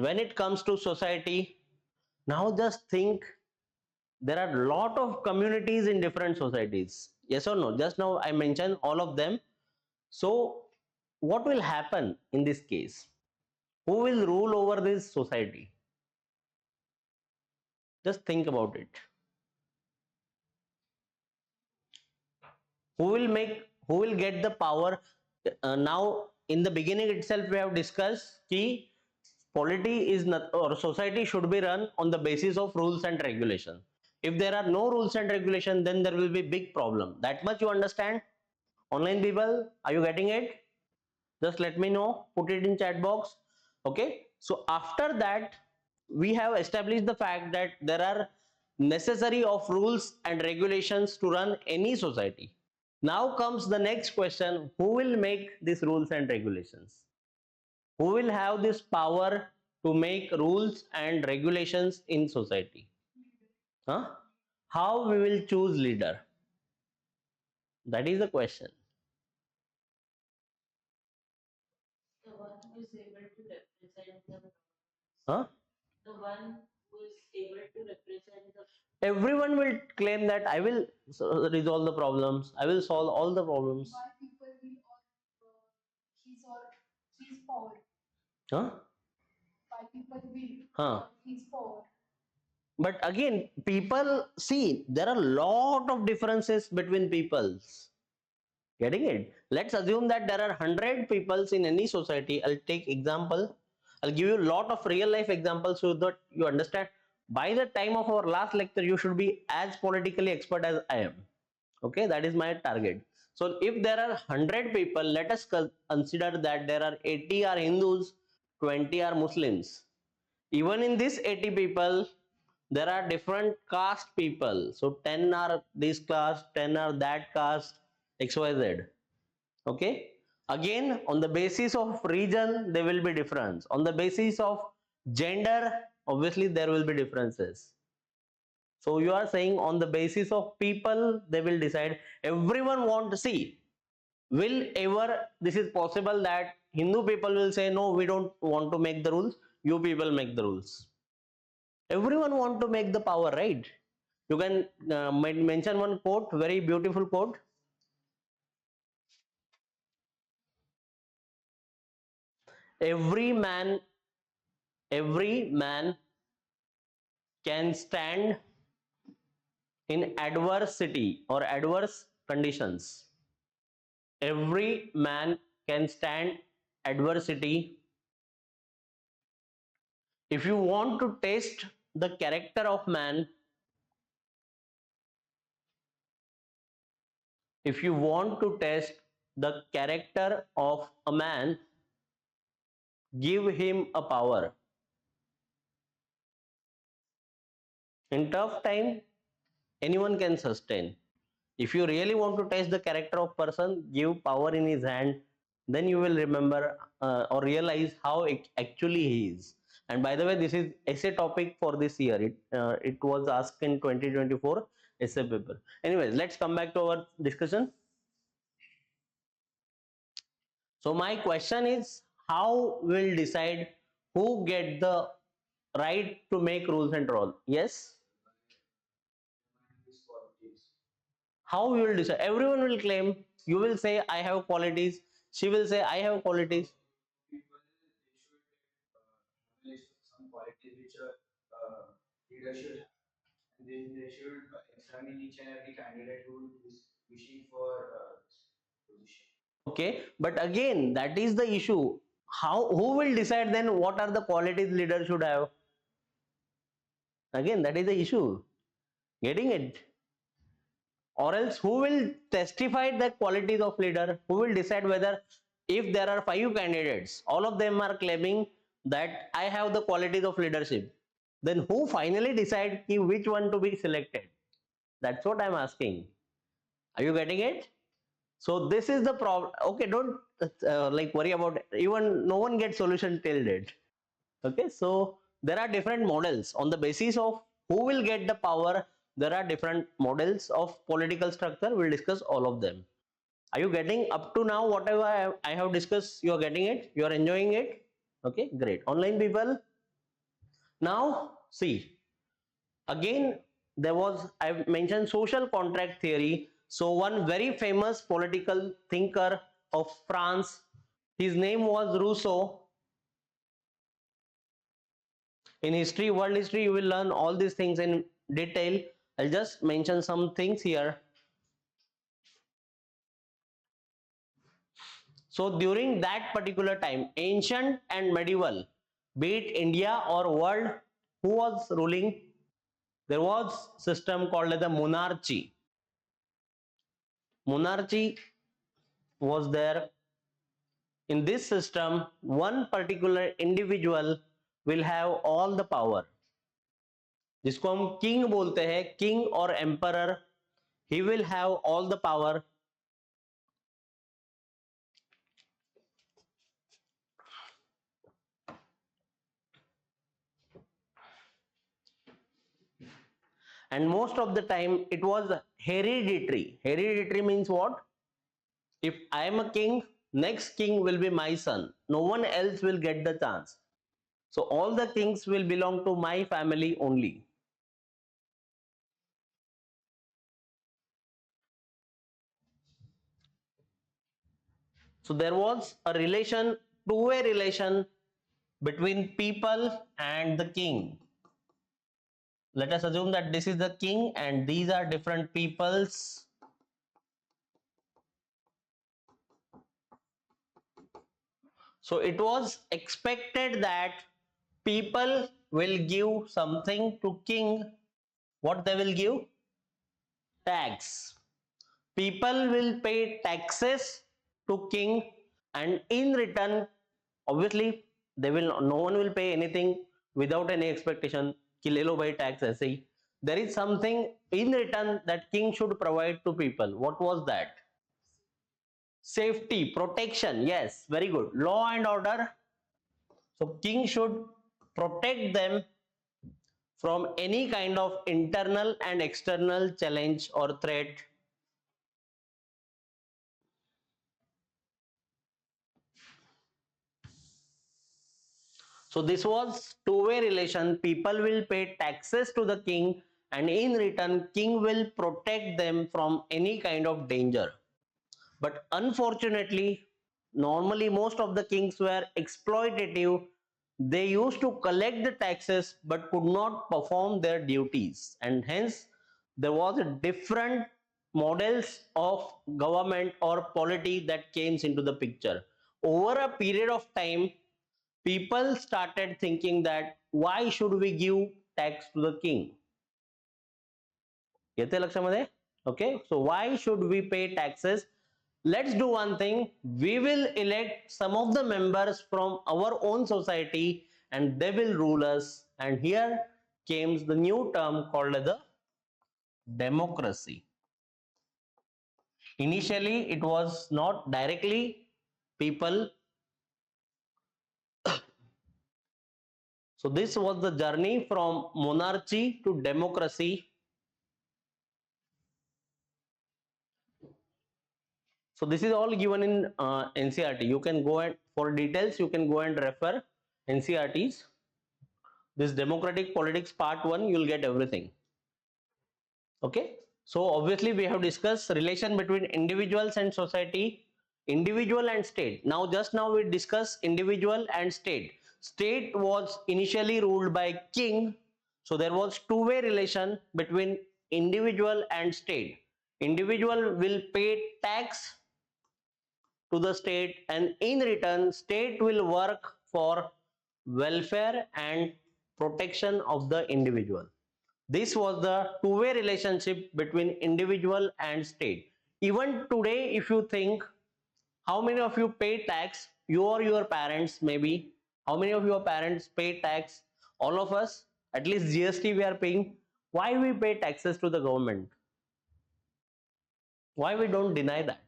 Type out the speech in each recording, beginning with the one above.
when it comes to society, now just think, there are a lot of communities in different societies. Yes or no? Just now I mentioned all of them. So what will happen in this case? Who will rule over this society? Just think about it. Who will get the power? Now in the beginning itself we have discussed ki polity is not, or society should be run on the basis of rules and regulation. If there are no rules and regulation, then there will be big problem. That much you understand? Online people, are you getting it? Just let me know, put it in chat box. Okay, so after that we have established the fact that there are necessary of rules and regulations to run any society. Now comes the next question, who will make these rules and regulations? Who will have this power to make rules and regulations in society? Huh? How we will choose leader? That is the question. The one who is able to represent the Huh? The one who is able to represent the Everyone will claim that I will resolve the problems, I will solve all the problems. why people will his or his power. Huh? Why people will Huh. his power. But again, people see there are a lot of differences between peoples. Getting it? Let's assume that there are 100 peoples in any society. I'll take example. I'll give you a lot of real life examples so that you understand. By the time of our last lecture, you should be as politically expert as I am. Okay, that is my target. So if there are 100 people, let us consider that there are 80 are Hindus, 20 are Muslims. Even in this 80 people, there are different caste people. So 10 are this caste, 10 are that caste, XYZ. Okay. Again, on the basis of region, there will be difference. On the basis of gender, obviously there will be differences. So you are saying on the basis of people, they will decide. Everyone want to see. Will ever this is possible that Hindu people will say, no, we don't want to make the rules. You people make the rules. Everyone want to make the power, right? You can mention one quote, very beautiful quote. Every man can stand in adversity or adverse conditions. Every man can stand adversity. If you want to test the character of man, if you want to test the character of a man, give him a power. In tough time, anyone can sustain. If you really want to test the character of person, give power in his hand, then you will remember or realize how actually he is. And by the way, this is essay topic for this year. It was asked in 2024 essay paper. Anyways, let's come back to our discussion. So my question is, how will decide who get the right to make rules and all? Yes. How you will decide? Everyone will claim. You will say I have qualities. She will say I have qualities. People they should some qualities which a leader should have. They should examine each and every candidate who is wishing for position. Okay, but again, that is the issue. Who will decide then what are the qualities leader should have? Again, that is the issue. Getting it? Or else who will testify the qualities of leader? Who will decide whether, if there are 5 candidates, all of them are claiming that I have the qualities of leadership, then who finally decide which one to be selected? That's what I'm asking. Are you getting it? So this is the problem. Okay, don't like worry about it. Even no one gets solution till date. Okay, so there are different models on the basis of who will get the power. There are different models of political structure. We'll discuss all of them. Are you getting up to now whatever I have discussed? You are getting it? You are enjoying it? Okay, great. Online people, Now see, again there was, I mentioned social contract theory. So one very famous political thinker of France, his name was Rousseau. In history, world history, you will learn all these things in detail. I'll just mention some things here. So during that particular time, ancient and medieval, be it India or world, who was ruling? There was system called as the monarchy. Monarchy was there. In this system, one particular individual will have all the power, जिसको हम king बोलते हैं, king और emperor. He will have all the power. And most of the time it was hereditary. Hereditary means what? If I am a king, next king will be my son. No one else will get the chance. So all the kings will belong to my family only. So there was a relation, two-way relation between people and the king. Let us assume that this is the king and these are different peoples. So it was expected that people will give something to king. What they will give? Tax. People will pay taxes to king, and in return, obviously, no one will pay anything without any expectation. कि ले लो भाई tax ऐसे ही. There is something in return that king should provide to people. What was that? Safety, protection. Yes, very good. Law and order. So king should protect them from any kind of internal and external challenge or threat. So this was two-way relation. People will pay taxes to the king, and in return, king will protect them from any kind of danger. But unfortunately, normally most of the kings were exploitative. They used to collect the taxes but could not perform their duties, and hence there was a different models of government or polity that came into the picture. Over a period of time, people started thinking that why should we give tax to the king? येते लक्षामध्ये? Okay, so why should we pay taxes? Let's do one thing. We will elect some of the members from our own society and they will rule us. And here came the new term called the democracy. Initially, it was not directly people. So this was the journey from monarchy to democracy. So this is all given in NCERT. You can go and for details you can go and refer NCERTs. This democratic politics part 1, you'll get everything. Okay, so obviously we have discussed relation between individuals and society, individual and state. Now just now we discuss individual and state. State was initially ruled by king, so there was two-way relation between individual and state. Individual will pay tax to the state, and in return state will work for welfare and protection of the individual. This was the two-way relationship between individual and state. Even today, if you think, how many of you pay tax? You or your parents, maybe. How many of your parents pay tax? All of us, at least GST we are paying. Why we pay taxes to the government? Why we don't deny that?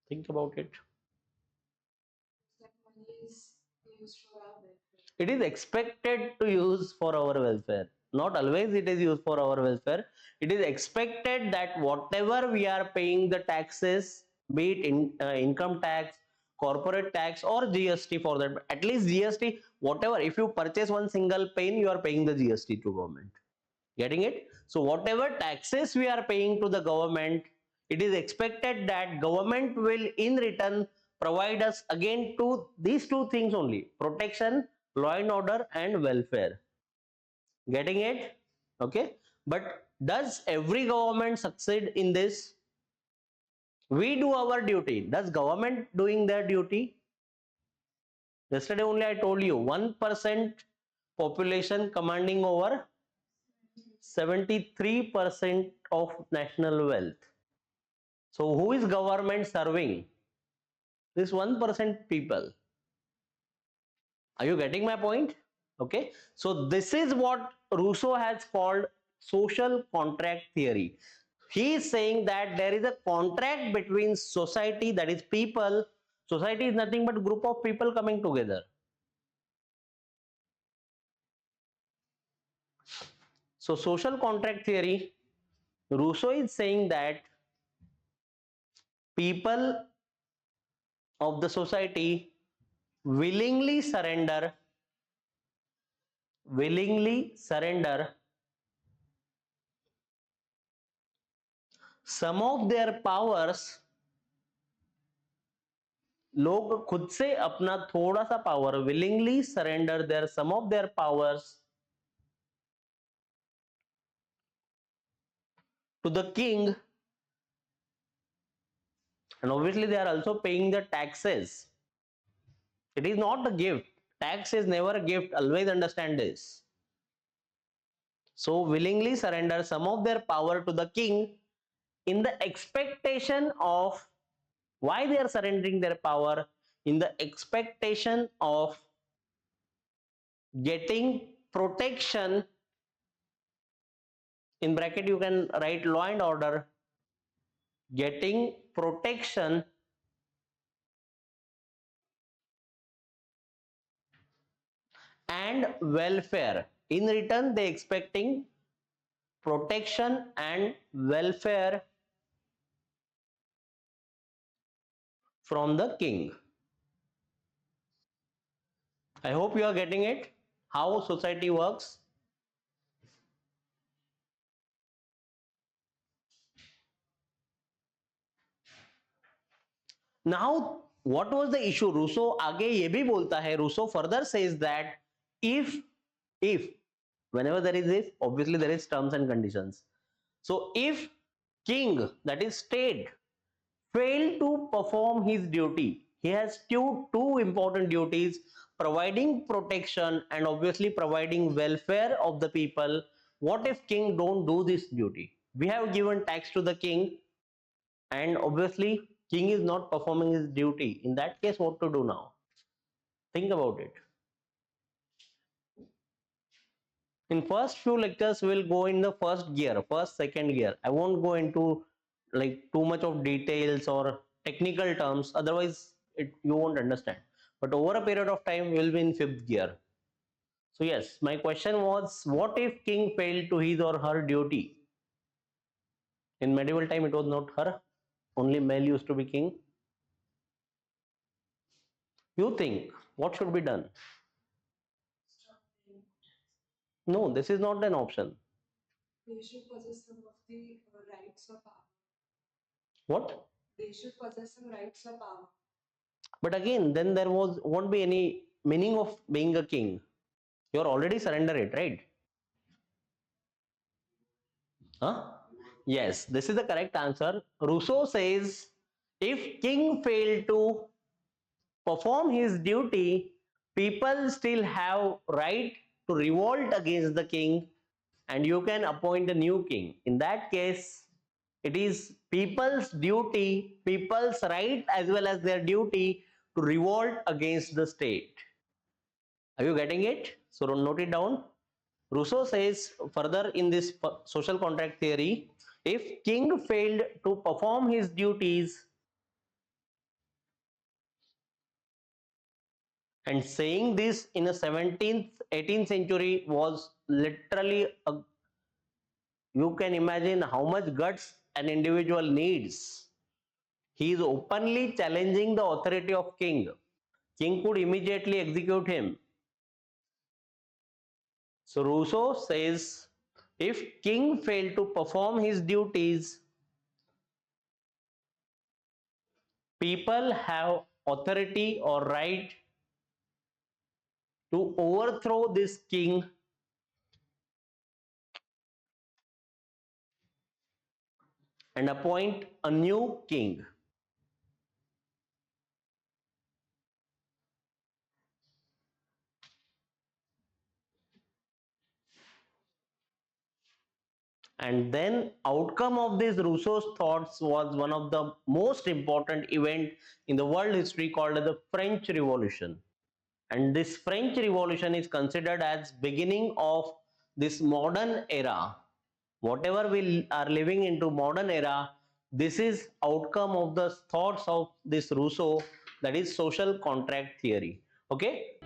Think about it. That money is used for our welfare. It is expected to use for our welfare. Not always it is used for our welfare. It is expected that whatever we are paying the taxes, be it income tax corporate tax or GST for that. At least GST, whatever, if you purchase one single pen, you are paying the GST to government. Getting it? So whatever taxes we are paying to the government, it is expected that government will in return provide us again to these two things only: protection, law and order, and welfare. Getting it? Okay. But does every government succeed in this? We do our duty. Does government doing their duty? Yesterday only I told you 1% population commanding over 73% of national wealth. So who is government serving? This 1% people. Are you getting my point? Okay. So this is what Rousseau has called social contract theory. He is saying that there is a contract between society, that is people. Society is nothing but a group of people coming together. So social contract theory, Rousseau is saying that people of the society willingly surrender some of their powers. लोग खुद से अपना थोड़ा सा power willingly surrender their some of their powers to the king, and obviously they are also paying the taxes. It is not a gift. Tax is never a gift. Always understand this. So willingly surrender some of their power to the king in the expectation of, why they are surrendering their power? In the expectation of getting protection, in bracket you can write law and order, getting protection and welfare. In return they expecting protection and welfare from the king. I hope you are getting it, how society works. Now what was the issue? Rousseau आगे ये भी बोलता है, Rousseau further says that if whenever there is this, obviously there is terms and conditions. So if king, that is state, failed to perform his duty, he has two important duties: providing protection and obviously providing welfare of the people. What if king don't do this duty? We have given tax to the king and obviously king is not performing his duty. In that case, what to do now? Think about it. In first few lectures, we'll go in the first gear, second gear. I won't go into like too much of details or technical terms, otherwise you won't understand. But over a period of time, we'll be in fifth gear. So yes, my question was, what if king failed to his or her duty? In medieval time, it was not her, only male used to be king. You think, what should be done? No, this is not an option. They should possess some of the rights or power. What? They should possess some rights or power. But again, then there won't be any meaning of being a king. You're already surrender it, right? Huh? Yes, this is the correct answer. Rousseau says if king failed to perform his duty, people still have right to revolt against the king and you can appoint a new king. In that case, it is people's duty, people's right as well as their duty to revolt against the state. Are you getting it? So note it down. Rousseau says further in this social contract theory, if king failed to perform his duties, and saying this in a 17th 18th century was literally you can imagine how much guts an individual needs. He is openly challenging the authority of king. King could immediately execute him. So Rousseau says, if king failed to perform his duties, people have authority or right to overthrow this king and appoint a new king. And then outcome of this Rousseau's thoughts was one of the most important event in the world history called the French Revolution. And this French Revolution is considered as beginning of this modern era. Whatever we are living into modern era, this is outcome of the thoughts of this Rousseau, that is social contract theory. Okay.